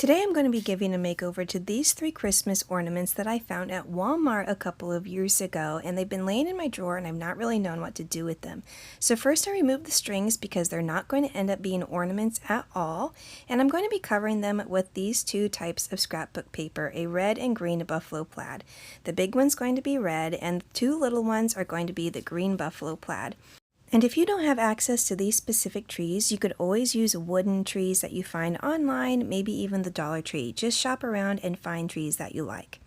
Today I'm going to be giving a makeover to these 3 Christmas ornaments that I found at Walmart a couple of years ago, and they've been laying in my drawer and I've not really known what to do with them. So first I removed the strings because they're not going to end up being ornaments at all, and I'm going to be covering them with these 2 types of scrapbook paper, a red and green buffalo plaid. The big one's going to be red and the 2 little ones are going to be the green buffalo plaid. And if you don't have access to these specific trees, you could always use wooden trees that you find online, maybe even the Dollar Tree. Just shop around and find trees that you like.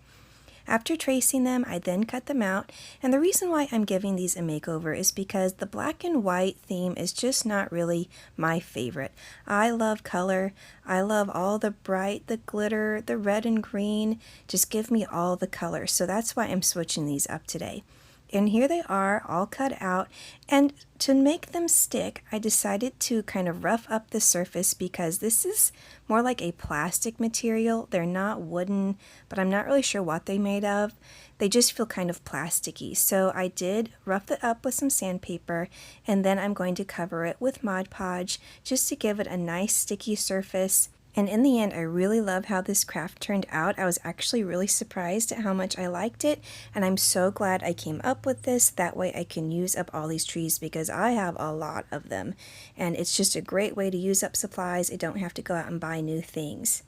After tracing them, I then cut them out, and the reason why I'm giving these a makeover is because the black and white theme is just not really my favorite. I love color. I love all the bright, the glitter, the red and green. Just give me all the color. So that's why I'm switching these up today. And here they are, all cut out, and to make them stick, I decided to kind of rough up the surface because this is more like a plastic material. They're not wooden, but I'm not really sure what they're made of. They just feel kind of plasticky. So I did rough it up with some sandpaper, and then I'm going to cover it with Mod Podge just to give it a nice sticky surface. And in the end, I really love how this craft turned out. I was actually really surprised at how much I liked it, and I'm so glad I came up with this. That way I can use up all these trees because I have a lot of them. And it's just a great way to use up supplies. I don't have to go out and buy new things.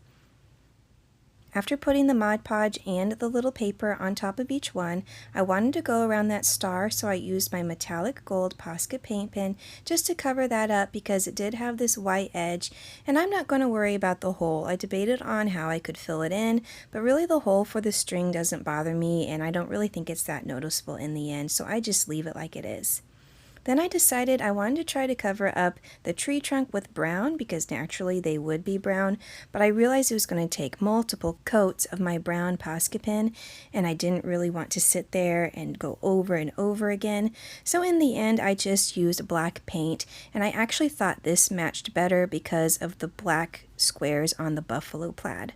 After putting the Mod Podge and the little paper on top of each one, I wanted to go around that star, so I used my metallic gold POSCA paint pen just to cover that up because it did have this white edge, and I'm not going to worry about the hole. I debated on how I could fill it in, but really the hole for the string doesn't bother me, and I don't really think it's that noticeable in the end, so I just leave it like it is. Then I decided I wanted to try to cover up the tree trunk with brown because naturally they would be brown, but I realized it was going to take multiple coats of my brown POSCA pen, and I didn't really want to sit there and go over and over again. So in the end I just used black paint, and I actually thought this matched better because of the black squares on the buffalo plaid.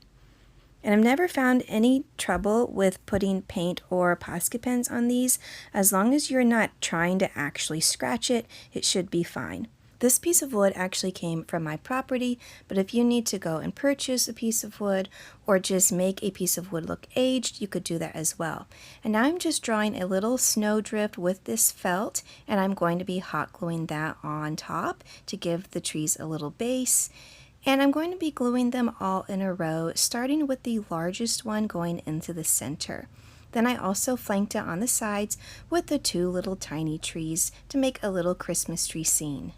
And I've never found any trouble with putting paint or POSCA pens on these. As long as you're not trying to actually scratch it, it should be fine. This piece of wood actually came from my property, but if you need to go and purchase a piece of wood or just make a piece of wood look aged, you could do that as well. And now I'm just drawing a little snowdrift with this felt, and I'm going to be hot gluing that on top to give the trees a little base. And I'm going to be gluing them all in a row, starting with the largest one going into the center. Then I also flanked it on the sides with the 2 little tiny trees to make a little Christmas tree scene.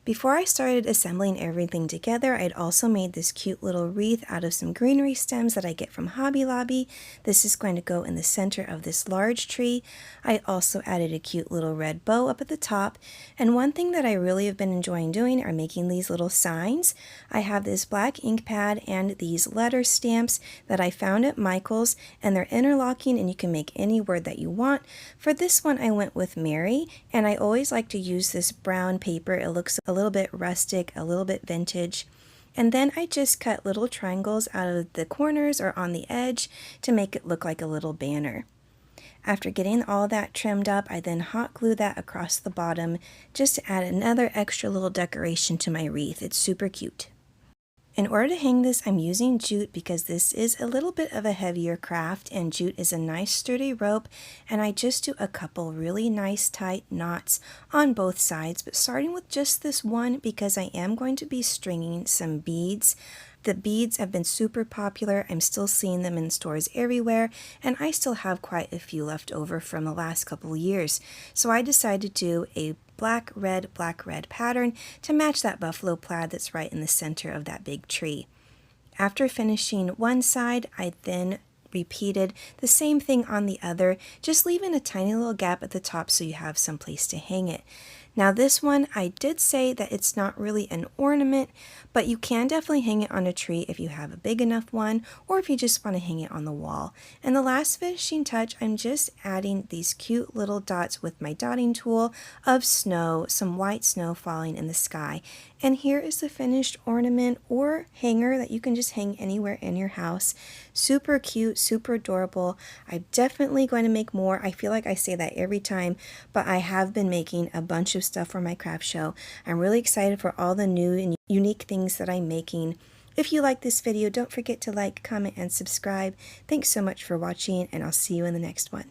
Before I started assembling everything together, I'd also made this cute little wreath out of some greenery stems that I get from Hobby Lobby. This is going to go in the center of this large tree. I also added a cute little red bow up at the top. And one thing that I really have been enjoying doing are making these little signs. I have this black ink pad and these letter stamps that I found at Michael's, and they're interlocking and you can make any word that you want. For this one I went with Mary, and I always like to use this brown paper. It looks a little bit rustic, a little bit vintage. And then I just cut little triangles out of the corners or on the edge to make it look like a little banner. After getting all that trimmed up, I then hot glue that across the bottom just to add another extra little decoration to my wreath. It's super cute. In order to hang this, I'm using jute because this is a little bit of a heavier craft, and jute is a nice sturdy rope, and I just do a couple really nice tight knots on both sides, but starting with just this one because I am going to be stringing some beads. The beads have been super popular. I'm still seeing them in stores everywhere, and I still have quite a few left over from the last couple of years. So I decided to do a black, red pattern to match that buffalo plaid that's right in the center of that big tree. After finishing one side, I then repeated the same thing on the other, just leaving a tiny little gap at the top so you have some place to hang it. Now this one, I did say that it's not really an ornament, but you can definitely hang it on a tree if you have a big enough one, or if you just want to hang it on the wall. And the last finishing touch, I'm just adding these cute little dots with my dotting tool of snow, some white snow falling in the sky. And here is the finished ornament or hanger that you can just hang anywhere in your house. Super cute, super adorable. I'm definitely going to make more. I feel like I say that every time, but I have been making a bunch of stuff for my craft show. I'm really excited for all the new and unique things that I'm making. If you like this video, don't forget to like, comment, and subscribe. Thanks so much for watching, and I'll see you in the next one.